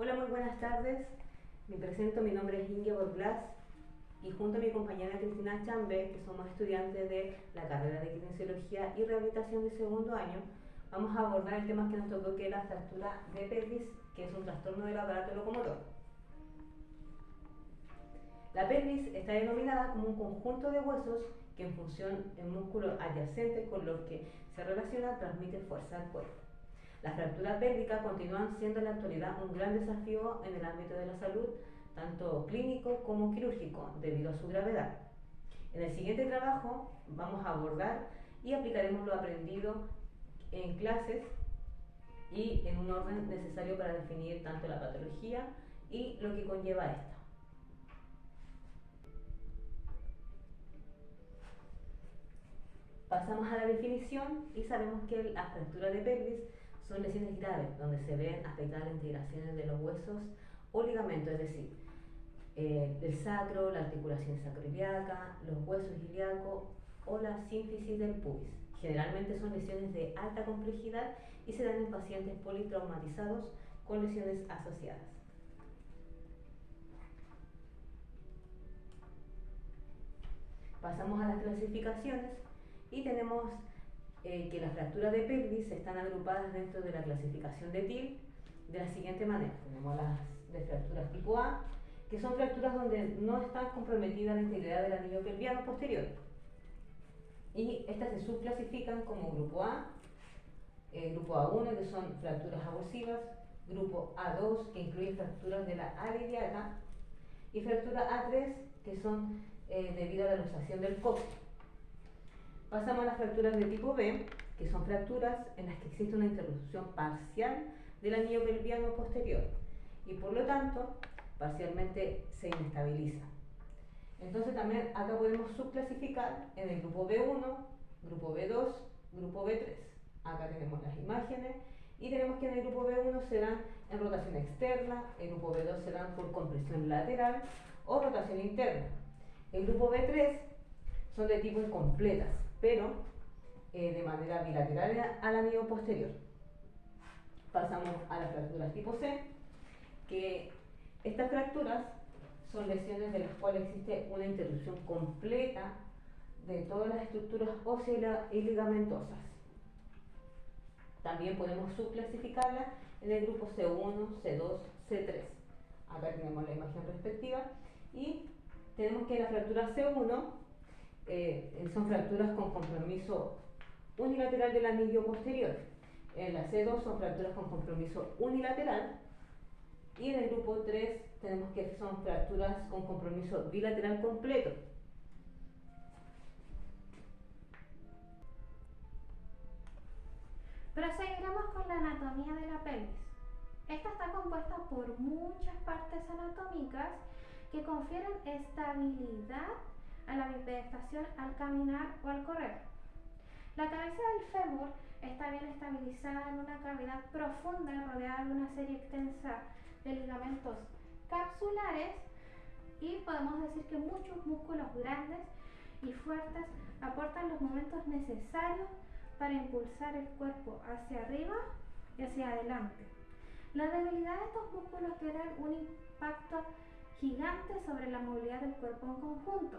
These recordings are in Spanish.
Hola, muy buenas tardes. Me presento, mi nombre es Ingeborg Blas y junto a mi compañera Cristina Chambe, que somos estudiantes de la carrera de Kinesiología y Rehabilitación de segundo año, vamos a abordar el tema que nos tocó, que es la fractura de pelvis, que es un trastorno del aparato locomotor. La pelvis está denominada como un conjunto de huesos que en función del músculo adyacente con los que se relaciona transmite fuerza al cuerpo. Las fracturas pélvicas continúan siendo en la actualidad un gran desafío en el ámbito de la salud, tanto clínico como quirúrgico, debido a su gravedad. En el siguiente trabajo vamos a abordar y aplicaremos lo aprendido en clases y en un orden necesario para definir tanto la patología y lo que conlleva esta. Pasamos a la definición y sabemos que las fracturas de pelvis son lesiones graves donde se ven afectadas las integraciones de los huesos o ligamentos, es decir, el sacro, la articulación sacroiliaca, los huesos ilíacos o la sínfisis del pubis. Generalmente son lesiones de alta complejidad y se dan en pacientes politraumatizados con lesiones asociadas. Pasamos a las clasificaciones y tenemos que las fracturas de pelvis están agrupadas dentro de la clasificación de Thiel de la siguiente manera. Tenemos las de fracturas tipo A, que son fracturas donde no está comprometida la integridad del anillo pelviano posterior. Y estas se subclasifican como grupo A, grupo A1, que son fracturas abusivas, grupo A2, que incluye fracturas de la ala ilíaca, y fractura A3, que son debido a la luxación del coxis. Pasamos a las fracturas de tipo B, que son fracturas en las que existe una interrupción parcial del anillo pelviano posterior y por lo tanto parcialmente se inestabiliza. Entonces también acá podemos subclasificar en el grupo B1, grupo B2, grupo B3. Acá tenemos las imágenes y tenemos que en el grupo B1 se dan en rotación externa, el grupo B2 se dan por compresión lateral o rotación interna. El grupo B3 son de tipo incompletas, pero de manera bilateral al anillo posterior. Pasamos a las fracturas tipo C, que estas fracturas son lesiones de las cuales existe una interrupción completa de todas las estructuras óseas y ligamentosas. También podemos subclasificarlas en el grupo C1, C2, C3. Acá tenemos la imagen respectiva y tenemos que la fractura C1 son fracturas con compromiso unilateral del anillo posterior. En la C2 son fracturas con compromiso unilateral y en el grupo 3 tenemos que son fracturas con compromiso bilateral completo. Proseguiremos con la anatomía de la pelvis. Esta está compuesta por muchas partes anatómicas que confieren estabilidad a la bipedestación al caminar o al correr. La cabeza del fémur está bien estabilizada en una cavidad profunda rodeada de una serie extensa de ligamentos capsulares y podemos decir que muchos músculos grandes y fuertes aportan los momentos necesarios para impulsar el cuerpo hacia arriba y hacia adelante. La debilidad de estos músculos tienen un impacto gigante sobre la movilidad del cuerpo en conjunto.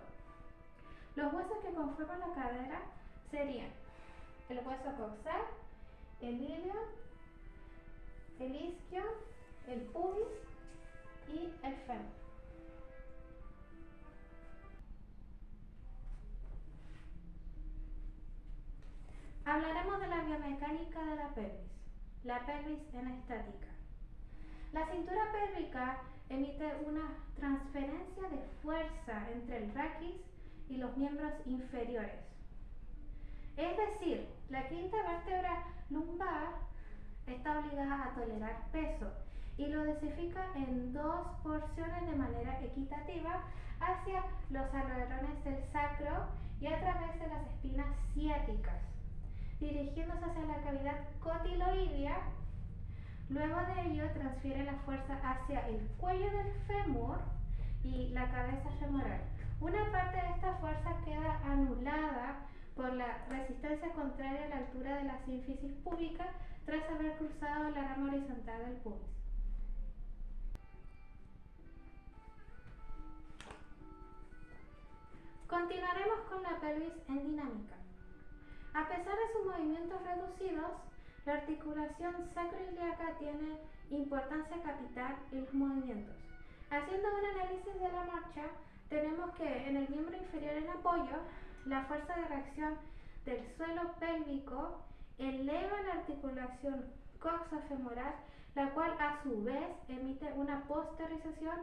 Los huesos que conforman la cadera serían el hueso coxal, el ilio, el isquio, el pubis y el fémur. Hablaremos de la biomecánica de la pelvis en estática. La cintura pélvica emite una transferencia de fuerza entre el raquis y los miembros inferiores. Es decir, la quinta vértebra lumbar está obligada a tolerar peso y lo dosifica en dos porciones de manera equitativa hacia los alerones del sacro y a través de las espinas ciáticas, dirigiéndose hacia la cavidad cotiloidea. Luego de ello transfiere la fuerza hacia el cuello del fémur y la cabeza femoral. Una parte de esta fuerza queda anulada por la resistencia contraria a la altura de la sínfisis púbica tras haber cruzado la rama horizontal del pubis. Continuaremos con la pelvis en dinámica. A pesar de sus movimientos reducidos, la articulación sacroiliaca tiene importancia capital en los movimientos. Haciendo un análisis de la marcha, tenemos que en el miembro inferior en apoyo, la fuerza de reacción del suelo pélvico eleva la articulación coxofemoral, la cual a su vez emite una posteriorización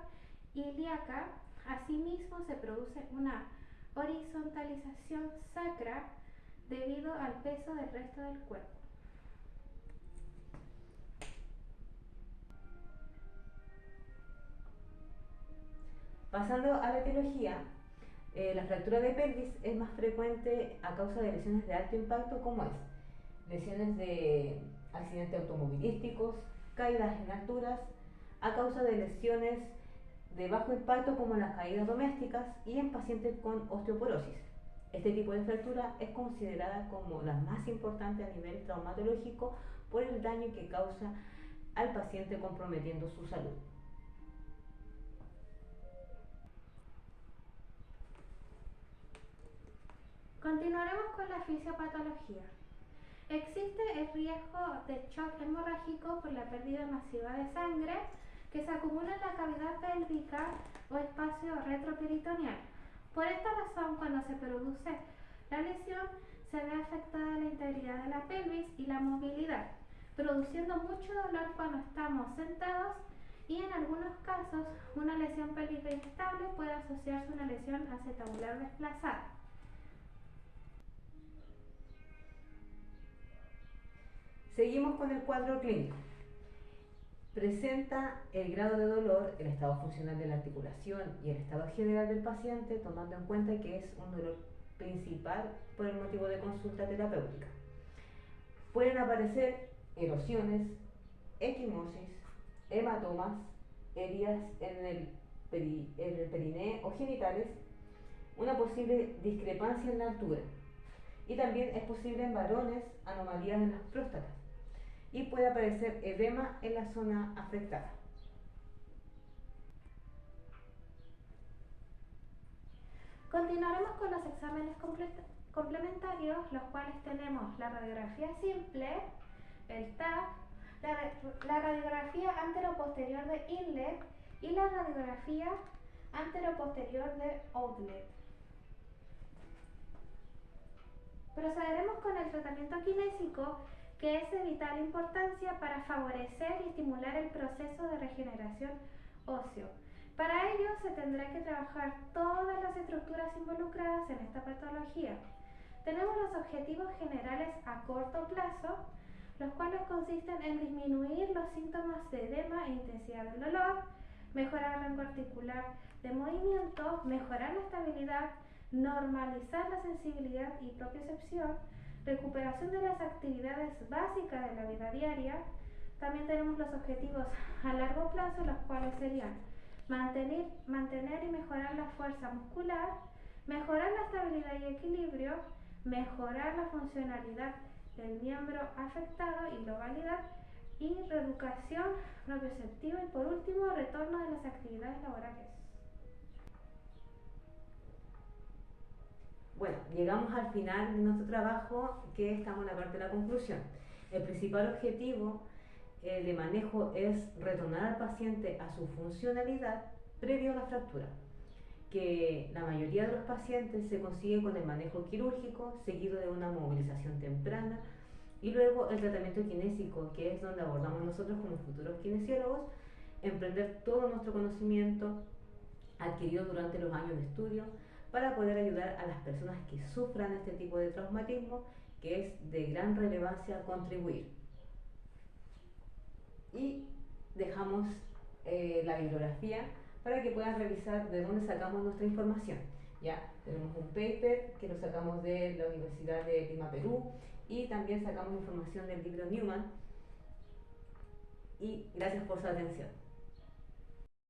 ilíaca. Asimismo, se produce una horizontalización sacra debido al peso del resto del cuerpo. Pasando a la etiología, la fractura de pelvis es más frecuente a causa de lesiones de alto impacto, como es lesiones de accidentes automovilísticos, caídas en alturas, a causa de lesiones de bajo impacto como las caídas domésticas y en pacientes con osteoporosis. Este tipo de fractura es considerada como la más importante a nivel traumatológico por el daño que causa al paciente comprometiendo su salud. Continuaremos con la fisiopatología. Existe el riesgo de shock hemorrágico por la pérdida masiva de sangre que se acumula en la cavidad pélvica o espacio retroperitoneal. Por esta razón, cuando se produce la lesión, se ve afectada la integridad de la pelvis y la movilidad, produciendo mucho dolor cuando estamos sentados y en algunos casos una lesión pélvica inestable puede asociarse a una lesión acetabular desplazada. Seguimos con el cuadro clínico. Presenta el grado de dolor, el estado funcional de la articulación y el estado general del paciente, tomando en cuenta que es un dolor principal por el motivo de consulta terapéutica. Pueden aparecer erosiones, equimosis, hematomas, heridas en el perineo o genitales, una posible discrepancia en la altura. Y también es posible en varones anomalías en las próstatas. Y puede aparecer edema en la zona afectada. Continuaremos con los exámenes complementarios, los cuales tenemos la radiografía simple, el TAC, la radiografía anteroposterior de inlet y la radiografía anteroposterior de outlet. Procederemos con el tratamiento kinésico, que es de vital importancia para favorecer y estimular el proceso de regeneración óseo. Para ello se tendrá que trabajar todas las estructuras involucradas en esta patología. Tenemos los objetivos generales a corto plazo, los cuales consisten en disminuir los síntomas de edema e intensidad del dolor, mejorar el rango articular de movimiento, mejorar la estabilidad, normalizar la sensibilidad y propiocepción, recuperación de las actividades básicas de la vida diaria. También tenemos los objetivos a largo plazo, los cuales serían mantener y mejorar la fuerza muscular, mejorar la estabilidad y equilibrio, mejorar la funcionalidad del miembro afectado y globalidad, y reeducación propioceptiva, y por último, retorno de las actividades laborales. Bueno, llegamos al final de nuestro trabajo, que estamos en la parte de la conclusión. El principal objetivo de manejo es retornar al paciente a su funcionalidad previo a la fractura, que la mayoría de los pacientes se consigue con el manejo quirúrgico, seguido de una movilización temprana, y luego el tratamiento kinésico, que es donde abordamos nosotros como futuros kinesiólogos, emprender todo nuestro conocimiento adquirido durante los años de estudio para poder ayudar a las personas que sufran este tipo de traumatismo, que es de gran relevancia contribuir. Y dejamos la bibliografía para que puedan revisar de dónde sacamos nuestra información. Ya tenemos un paper que lo sacamos de la Universidad de Lima, Perú, y también sacamos información del libro Newman. Y gracias por su atención.